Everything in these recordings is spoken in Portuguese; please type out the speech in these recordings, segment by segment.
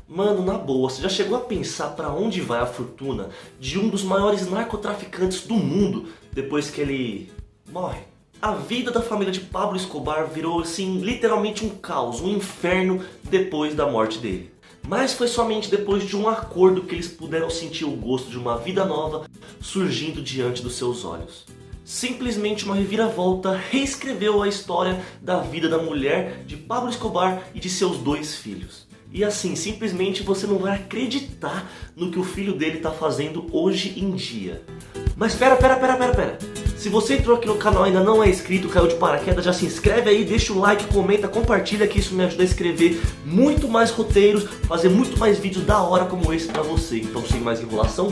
Mano, na boa, você já chegou a pensar pra onde vai a fortuna de um dos maiores narcotraficantes do mundo depois que ele morre? A vida da família de Pablo Escobar virou, assim, literalmente um caos, um inferno depois da morte dele. Mas foi somente depois de um acordo que eles puderam sentir o gosto de uma vida nova surgindo diante dos seus olhos. Simplesmente uma reviravolta reescreveu a história da vida da mulher de Pablo Escobar e de seus 2 filhos. E assim, simplesmente você não vai acreditar no que o filho dele está fazendo hoje em dia. Mas pera. Se você entrou aqui no canal e ainda não é inscrito, caiu de paraquedas, já se inscreve aí, deixa o like, comenta, compartilha, que isso me ajuda a escrever muito mais roteiros, fazer muito mais vídeos da hora como esse pra você. Então, sem mais enrolação,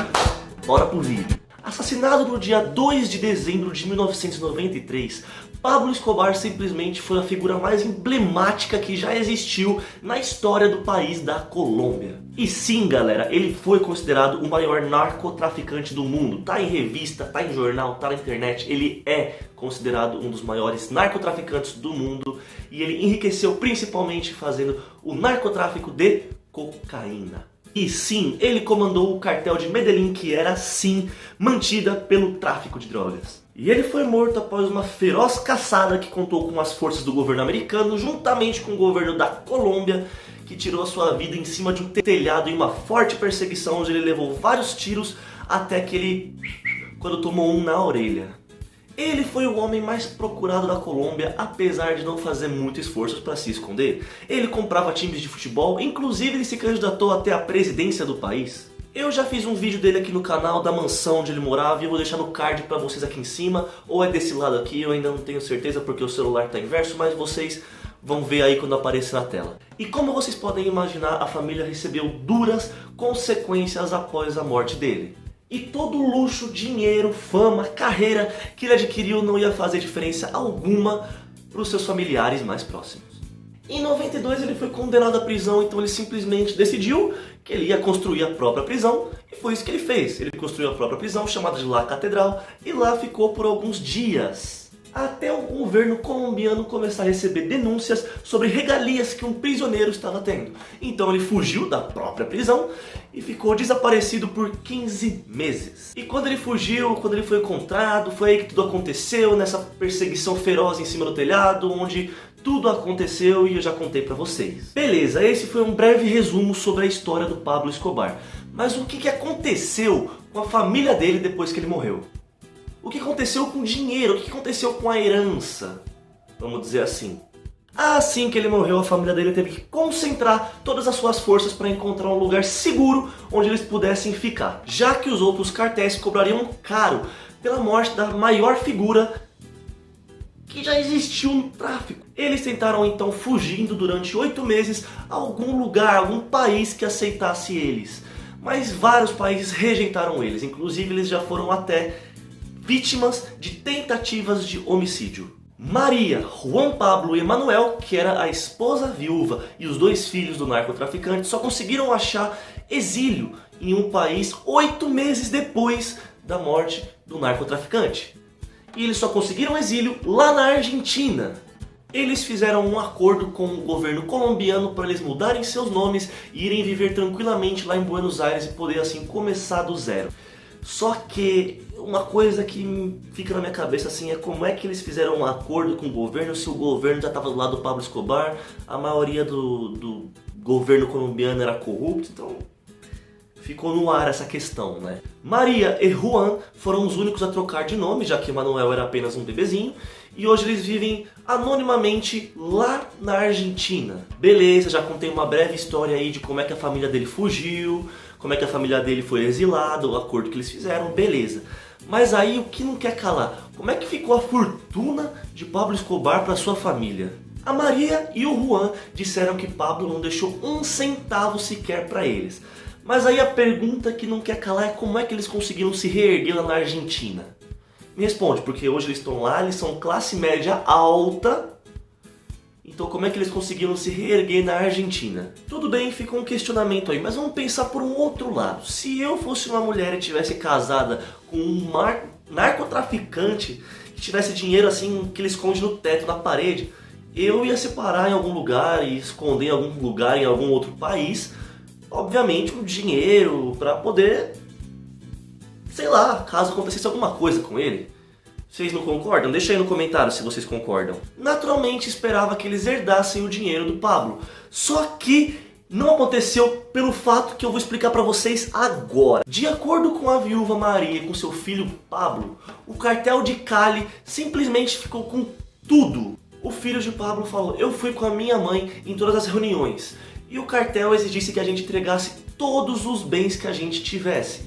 bora pro vídeo. Assassinado no dia 2 de dezembro de 1993, Pablo Escobar simplesmente foi a figura mais emblemática que já existiu na história do país da Colômbia. E sim, galera, ele foi considerado o maior narcotraficante do mundo. Tá em revista, tá em jornal, tá na internet. Ele é considerado um dos maiores narcotraficantes do mundo. E ele enriqueceu principalmente fazendo o narcotráfico de cocaína. E sim, ele comandou o cartel de Medellín, que era sim mantida pelo tráfico de drogas. E ele foi morto após uma feroz caçada que contou com as forças do governo americano, juntamente com o governo da Colômbia, que tirou a sua vida em cima de um telhado em uma forte perseguição, onde ele levou vários tiros até que ele, quando tomou um na orelha. Ele foi o homem mais procurado da Colômbia, apesar de não fazer muito esforço para se esconder. Ele comprava times de futebol, inclusive ele se candidatou até a presidência do país. Eu já fiz um vídeo dele aqui no canal, da mansão onde ele morava, e eu vou deixar no card para vocês aqui em cima, ou é desse lado aqui, eu ainda não tenho certeza porque o celular está inverso, mas vocês vão ver aí quando aparecer na tela. E como vocês podem imaginar, a família recebeu duras consequências após a morte dele. E todo o luxo, dinheiro, fama, carreira que ele adquiriu não ia fazer diferença alguma para os seus familiares mais próximos. Em 92 ele foi condenado à prisão, então ele simplesmente decidiu que ele ia construir a própria prisão, e foi isso que ele fez. Ele construiu a própria prisão, chamada de La Catedral, e lá ficou por alguns dias, até o governo colombiano começar a receber denúncias sobre regalias que um prisioneiro estava tendo. Então ele fugiu da própria prisão e ficou desaparecido por 15 meses. E quando ele fugiu, quando ele foi encontrado, foi aí que tudo aconteceu, nessa perseguição feroz em cima do telhado, onde tudo aconteceu e eu já contei pra vocês. Beleza, esse foi um breve resumo sobre a história do Pablo Escobar. Mas o que aconteceu com a família dele depois que ele morreu? O que aconteceu com o dinheiro? O que aconteceu com a herança? Vamos dizer assim. Assim que ele morreu, a família dele teve que concentrar todas as suas forças para encontrar um lugar seguro onde eles pudessem ficar, já que os outros cartéis cobrariam caro pela morte da maior figura que já existiu no tráfico. Eles tentaram então, fugindo durante 8 meses, a algum lugar, algum país que aceitasse eles. Mas vários países rejeitaram eles, inclusive eles já foram até vítimas de tentativas de homicídio. Maria, Juan Pablo e Emanuel, que era a esposa viúva e os 2 filhos do narcotraficante, só conseguiram achar exílio em um país 8 meses depois da morte do narcotraficante. E eles só conseguiram exílio lá na Argentina. Eles fizeram um acordo com o governo colombiano para eles mudarem seus nomes e irem viver tranquilamente lá em Buenos Aires e poder assim começar do zero. Só que uma coisa que fica na minha cabeça assim é como é que eles fizeram um acordo com o governo se o governo já estava do lado do Pablo Escobar, a maioria do governo colombiano era corrupto, então ficou no ar essa questão, né? Maria e Juan foram os únicos a trocar de nome, já que Manuel era apenas um bebezinho, e hoje eles vivem anonimamente lá na Argentina. Beleza, já contei uma breve história aí de como é que a família dele fugiu, como é que a família dele foi exilada, o acordo que eles fizeram, beleza. Mas aí o que não quer calar? Como é que ficou a fortuna de Pablo Escobar para sua família? A Maria e o Juan disseram que Pablo não deixou um centavo sequer para eles. Mas aí a pergunta que não quer calar é como é que eles conseguiram se reerguer lá na Argentina? Me responde, porque hoje eles estão lá, eles são classe média alta. Então como é que eles conseguiram se reerguer na Argentina? Tudo bem, fica um questionamento aí, mas vamos pensar por um outro lado. Se eu fosse uma mulher e tivesse casada com um narcotraficante que tivesse dinheiro assim que ele esconde no teto, na parede, eu ia separar em algum lugar e esconder em algum lugar, em algum outro país, obviamente, um dinheiro para poder, sei lá, caso acontecesse alguma coisa com ele. Vocês não concordam? Deixa aí no comentário se vocês concordam. Naturalmente esperava que eles herdassem o dinheiro do Pablo. Só que não aconteceu pelo fato que eu vou explicar para vocês agora. De acordo com a viúva Maria e com seu filho Pablo, o cartel de Cali simplesmente ficou com tudo. O filho de Pablo falou: eu fui com a minha mãe em todas as reuniões e o cartel exigisse que a gente entregasse todos os bens que a gente tivesse.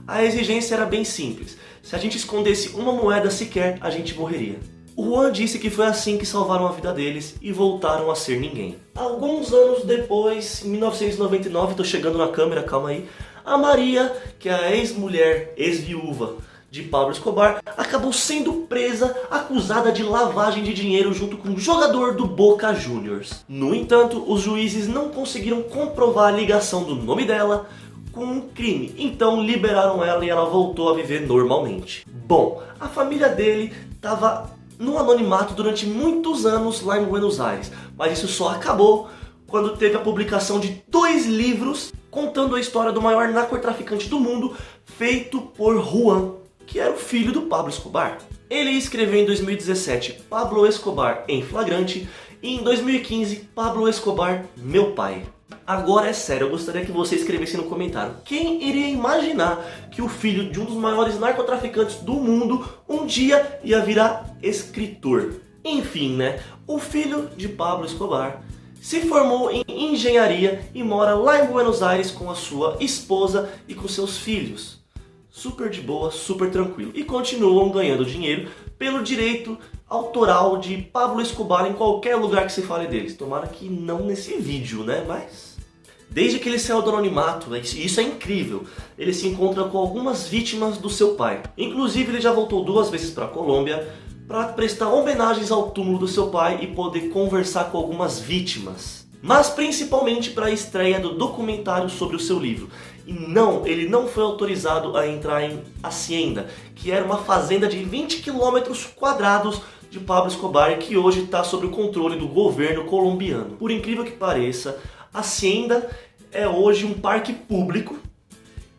A exigência era bem simples: se a gente escondesse uma moeda sequer, a gente morreria. O Juan disse que foi assim que salvaram a vida deles e voltaram a ser ninguém. Alguns anos depois, em 1999, tô chegando na câmera, calma aí, a Maria, que é a ex-mulher, ex-viúva de Pablo Escobar, acabou sendo presa, acusada de lavagem de dinheiro junto com um jogador do Boca Juniors. No entanto, os juízes não conseguiram comprovar a ligação do nome dela com um crime, então liberaram ela e ela voltou a viver normalmente. Bom, a família dele estava no anonimato durante muitos anos lá em Buenos Aires, mas isso só acabou quando teve a publicação de 2 livros contando a história do maior narcotraficante do mundo, feito por Juan, que era o filho do Pablo Escobar. Ele escreveu em 2017 Pablo Escobar em Flagrante e em 2015 Pablo Escobar, meu pai. Agora é sério, eu gostaria que você escrevesse no comentário: quem iria imaginar que o filho de um dos maiores narcotraficantes do mundo um dia ia virar escritor? Enfim, né? O filho de Pablo Escobar se formou em engenharia e mora lá em Buenos Aires com a sua esposa e com seus filhos. Super de boa, super tranquilo. E continuam ganhando dinheiro pelo direito autoral de Pablo Escobar em qualquer lugar que se fale deles. Tomara que não nesse vídeo, né? Mas desde que ele saiu do anonimato, isso é incrível, ele se encontra com algumas vítimas do seu pai. Inclusive ele já voltou 2 vezes para a Colômbia para prestar homenagens ao túmulo do seu pai e poder conversar com algumas vítimas. Mas principalmente para a estreia do documentário sobre o seu livro. E não, ele não foi autorizado a entrar em Hacienda, que era uma fazenda de 20 km² de Pablo Escobar, que hoje está sob o controle do governo colombiano. Por incrível que pareça, Hacienda é hoje um parque público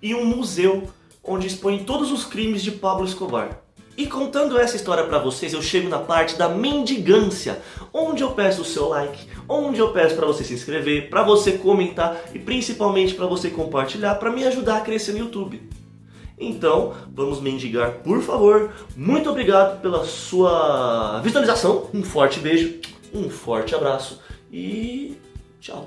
e um museu onde expõe todos os crimes de Pablo Escobar. E contando essa história para vocês, eu chego na parte da mendigância, onde eu peço o seu like, onde eu peço para você se inscrever, para você comentar e principalmente para você compartilhar, para me ajudar a crescer no YouTube. Então, vamos mendigar, por favor. Muito obrigado pela sua visualização, um forte beijo, um forte abraço e tchau.